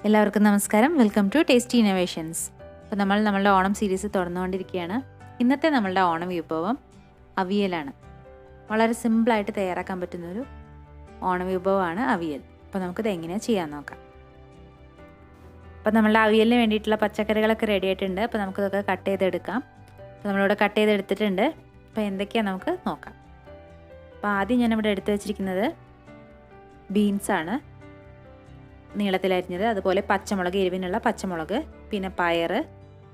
എല്ലാവർക്കും നമസ്കാരം. Welcome to tasty innovations. അപ്പോൾ നമ്മളുടെ ഓണം സീരീസ് തുറന്നുകൊണ്ടിരിക്കുകയാണ്. ഇന്നത്തെ നമ്മളുടെ ഓണം വിഭവം അവിയലാണ്. വളരെ സിമ്പിളായിട്ട് തയ്യാറാക്കാൻ പറ്റുന്നൊരു ഓണം വിഭവമാണ് അവിയൽ. അപ്പോൾ നമുക്കിത് എങ്ങനെയാണ് ചെയ്യാൻ നോക്കാം. അപ്പോൾ നമ്മളുടെ അവിയലിന് വേണ്ടിയിട്ടുള്ള പച്ചക്കറികളൊക്കെ റെഡി ആയിട്ടുണ്ട്. അപ്പോൾ നമുക്കിതൊക്കെ കട്ട് ചെയ്തെടുക്കാം. അപ്പോൾ നമ്മളിവിടെ കട്ട് ചെയ്തെടുത്തിട്ടുണ്ട്. അപ്പോൾ എന്തൊക്കെയാണ് നമുക്ക് നോക്കാം. അപ്പോൾ ആദ്യം ഞാനിവിടെ എടുത്തു വെച്ചിരിക്കുന്നത് ബീൻസാണ്, നീളത്തിലരിഞ്ഞത്. അതുപോലെ പച്ചമുളക്, എരിവിനുള്ള പച്ചമുളക്, പിന്നെ പയർ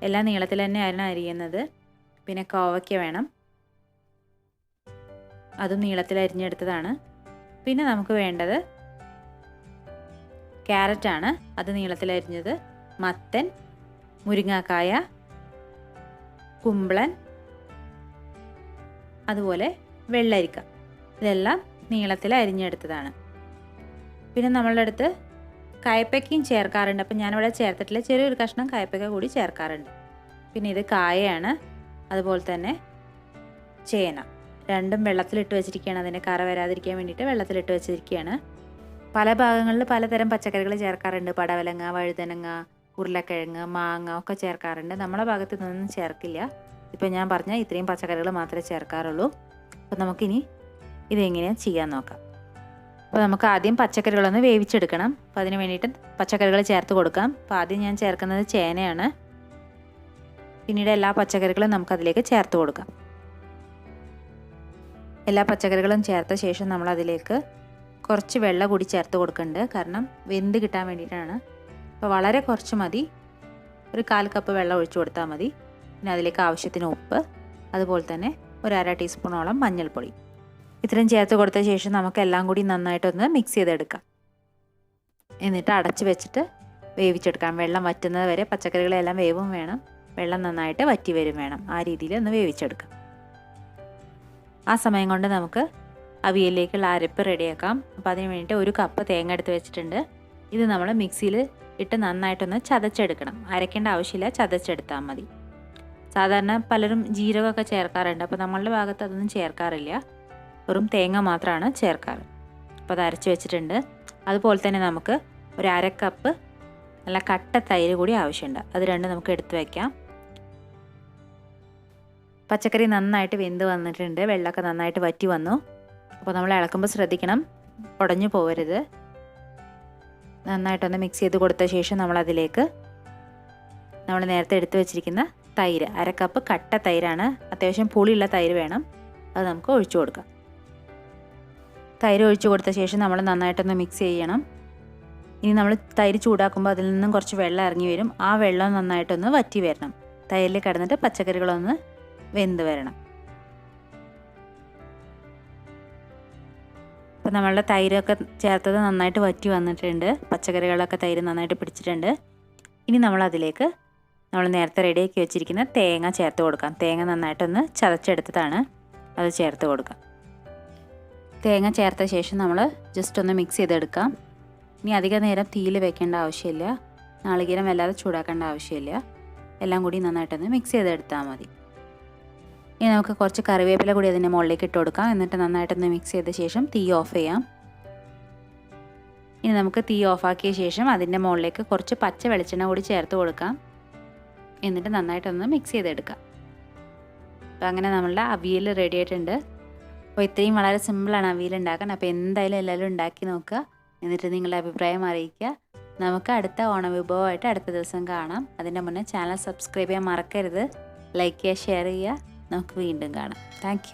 എല്ലാം നീളത്തിൽ തന്നെയാണ് അരിയുന്നത്. പിന്നെ കോവയ്ക്ക വേണം, അതും നീളത്തിൽ അരിഞ്ഞെടുത്തതാണ്. പിന്നെ നമുക്ക് വേണ്ടത് ക്യാരറ്റാണ്, അത് നീളത്തിൽ അരിഞ്ഞത്. മത്തൻ, മുരിങ്ങാക്കായ, കുമ്പളൻ, അതുപോലെ വെള്ളരിക്ക, ഇതെല്ലാം നീളത്തിൽ അരിഞ്ഞെടുത്തതാണ്. പിന്നെ നമ്മളുടെ അടുത്ത് കയ്പ്പയ്ക്കയും ചേർക്കാറുണ്ട്. അപ്പം ഞാനിവിടെ ചേർത്തിട്ടില്ല, ചെറിയൊരു കഷ്ണം കയ്പ്പയ്ക്ക കൂടി ചേർക്കാറുണ്ട്. പിന്നെ ഇത് കായയാണ്, അതുപോലെ തന്നെ ചേന, രണ്ടും വെള്ളത്തിലിട്ട് വെച്ചിരിക്കുകയാണ്. അതിൻ്റെ കറ വരാതിരിക്കാൻ വേണ്ടിയിട്ട് വെള്ളത്തിലിട്ട് വെച്ചിരിക്കുകയാണ്. പല ഭാഗങ്ങളിൽ പലതരം പച്ചക്കറികൾ ചേർക്കാറുണ്ട്. പടവലങ്ങ, വഴുതനങ്ങ, ഉരുളക്കിഴങ്ങ്, മാങ്ങ ഒക്കെ ചേർക്കാറുണ്ട്. നമ്മളെ ഭാഗത്ത് ഇതൊന്നും ചേർക്കില്ല. ഇപ്പം ഞാൻ പറഞ്ഞ ഇത്രയും പച്ചക്കറികൾ മാത്രമേ ചേർക്കാറുള്ളൂ. അപ്പോൾ നമുക്കിനി ഇതെങ്ങനെയാണ് ചെയ്യാൻ നോക്കാം. അപ്പോൾ നമുക്ക് ആദ്യം പച്ചക്കറികളൊന്ന് വേവിച്ചെടുക്കണം. അപ്പോൾ അതിന് വേണ്ടിയിട്ട് പച്ചക്കറികൾ ചേർത്ത് കൊടുക്കാം. അപ്പോൾ ആദ്യം ഞാൻ ചേർക്കുന്നത് ചേനയാണ്. പിന്നീട് എല്ലാ പച്ചക്കറികളും നമുക്കതിലേക്ക് ചേർത്ത് കൊടുക്കാം. എല്ലാ പച്ചക്കറികളും ചേർത്ത ശേഷം നമ്മളതിലേക്ക് കുറച്ച് വെള്ളം കൂടി ചേർത്ത് കൊടുക്കുന്നുണ്ട്. കാരണം വെന്ത് കിട്ടാൻ വേണ്ടിയിട്ടാണ്. അപ്പോൾ വളരെ കുറച്ച് മതി, ഒരു 1/4 കപ്പ് വെള്ളം ഒഴിച്ചു കൊടുത്താൽ മതി. പിന്നെ അതിലേക്ക് ആവശ്യത്തിന് ഉപ്പ്, അതുപോലെ തന്നെ ഒരു 1/2 ടീസ്പൂണോളം മഞ്ഞൾപ്പൊടി, ഇത്രയും ചേർത്ത് കൊടുത്ത ശേഷം നമുക്ക് എല്ലാം കൂടി നന്നായിട്ടൊന്ന് മിക്സ് ചെയ്തെടുക്കാം. എന്നിട്ട് അടച്ച് വെച്ചിട്ട് വേവിച്ചെടുക്കാം. വെള്ളം വറ്റുന്നത് വരെ പച്ചക്കറികളെല്ലാം വേവും വേണം, വെള്ളം നന്നായിട്ട് വറ്റി വരും വേണം. ആ രീതിയിൽ ഒന്ന് വേവിച്ചെടുക്കാം. ആ സമയം കൊണ്ട് നമുക്ക് അവിയലിലേക്കുള്ള അരപ്പ് റെഡിയാക്കാം. അപ്പോൾ അതിന് വേണ്ടിയിട്ട് 1 കപ്പ് തേങ്ങ എടുത്ത് വെച്ചിട്ടുണ്ട്. ഇത് നമ്മൾ മിക്സിയിൽ ഇട്ട് നന്നായിട്ടൊന്ന് ചതച്ചെടുക്കണം. അരയ്ക്കേണ്ട ആവശ്യമില്ല, ചതച്ചെടുത്താൽ മതി. സാധാരണ പലരും ജീരകമൊക്കെ ചേർക്കാറുണ്ട്. അപ്പോൾ നമ്മളുടെ ഭാഗത്ത് അതൊന്നും ചേർക്കാറില്ല, വെറും തേങ്ങ മാത്രമാണ് ചേർക്കാറ്. അപ്പോൾ അത് അരച്ച് വെച്ചിട്ടുണ്ട്. അതുപോലെ തന്നെ നമുക്ക് ഒരു 1/2 കപ്പ് നല്ല കട്ട തൈര് കൂടി ആവശ്യമുണ്ട്. അത് രണ്ടും നമുക്ക് എടുത്ത് വയ്ക്കാം. പച്ചക്കറി നന്നായിട്ട് വെന്ത് വന്നിട്ടുണ്ട്, വെള്ളമൊക്കെ നന്നായിട്ട് വറ്റി വന്നു. അപ്പോൾ നമ്മൾ ഇളക്കുമ്പോൾ ശ്രദ്ധിക്കണം, ഉടഞ്ഞു പോകരുത്. നന്നായിട്ടൊന്ന് മിക്സ് ചെയ്ത് കൊടുത്ത ശേഷം നമ്മളതിലേക്ക് നമ്മൾ നേരത്തെ എടുത്ത് വെച്ചിരിക്കുന്ന തൈര്, 1/2 കപ്പ് കട്ട തൈരാണ്, അത്യാവശ്യം പുളിയുള്ള തൈര് വേണം, അത് നമുക്ക് ഒഴിച്ചു കൊടുക്കാം. തൈര് ഒഴിച്ചു കൊടുത്ത ശേഷം നമ്മൾ നന്നായിട്ടൊന്ന് മിക്സ് ചെയ്യണം. ഇനി നമ്മൾ തൈര് ചൂടാക്കുമ്പോൾ അതിൽ നിന്നും കുറച്ച് വെള്ളം ഇറങ്ങി വരും. ആ വെള്ളം നന്നായിട്ടൊന്ന് വറ്റി വരണം. തൈരിൽ കിടന്നിട്ട് പച്ചക്കറികളൊന്ന് വെന്ത് വരണം. അപ്പോൾ നമ്മളുടെ തൈരൊക്കെ ചേർത്തത് നന്നായിട്ട് വറ്റി വന്നിട്ടുണ്ട്. പച്ചക്കറികളൊക്കെ തൈര് നന്നായിട്ട് പിടിച്ചിട്ടുണ്ട്. ഇനി നമ്മളതിലേക്ക് നമ്മൾ നേരത്തെ റെഡിയാക്കി വെച്ചിരിക്കുന്ന തേങ്ങ ചേർത്ത് കൊടുക്കാം. തേങ്ങ നന്നായിട്ടൊന്ന് ചതച്ചെടുത്തതാണ്, അത് ചേർത്ത് കൊടുക്കാം. തേങ്ങ ചേർത്ത ശേഷം നമ്മൾ ജസ്റ്റ് ഒന്ന് മിക്സ് ചെയ്തെടുക്കാം. ഇനി അധിക നേരം തീയിൽ വെക്കേണ്ട ആവശ്യമില്ല, നാളികേരം വല്ലാതെ ചൂടാക്കേണ്ട ആവശ്യമില്ല. എല്ലാം കൂടി നന്നായിട്ടൊന്ന് മിക്സ് ചെയ്തെടുത്താൽ മതി. ഇനി നമുക്ക് കുറച്ച് കറിവേപ്പില കൂടി അതിൻ്റെ മുകളിലേക്ക് ഇട്ട് കൊടുക്കാം. എന്നിട്ട് നന്നായിട്ടൊന്ന് മിക്സ് ചെയ്ത ശേഷം തീ ഓഫ് ചെയ്യാം. ഇനി നമുക്ക് തീ ഓഫാക്കിയ ശേഷം അതിൻ്റെ മുകളിലേക്ക് കുറച്ച് പച്ച വെളിച്ചെണ്ണ കൂടി ചേർത്ത് കൊടുക്കാം. എന്നിട്ട് നന്നായിട്ടൊന്ന് മിക്സ് ചെയ്തെടുക്കാം. അപ്പോൾ അങ്ങനെ നമ്മളുടെ അവിയൽ റെഡി ആയിട്ടുണ്ട്. അപ്പോൾ ഇത്രയും വളരെ സിമ്പിളാണ് അവിയൽ ഉണ്ടാക്കാൻ. അപ്പോൾ എന്തായാലും എല്ലാവരും ഉണ്ടാക്കി നോക്കുക, എന്നിട്ട് നിങ്ങളുടെ അഭിപ്രായം അറിയിക്കുക. നമുക്ക് അടുത്ത ഓണം വിഭവമായിട്ട് അടുത്ത ദിവസം കാണാം. അതിൻ്റെ മുന്നേ ചാനൽ സബ്സ്ക്രൈബ് ചെയ്യാൻ മറക്കരുത്. ലൈക്ക് ചെയ്യുക, ഷെയർ ചെയ്യുക. നമുക്ക് വീണ്ടും കാണാം. താങ്ക്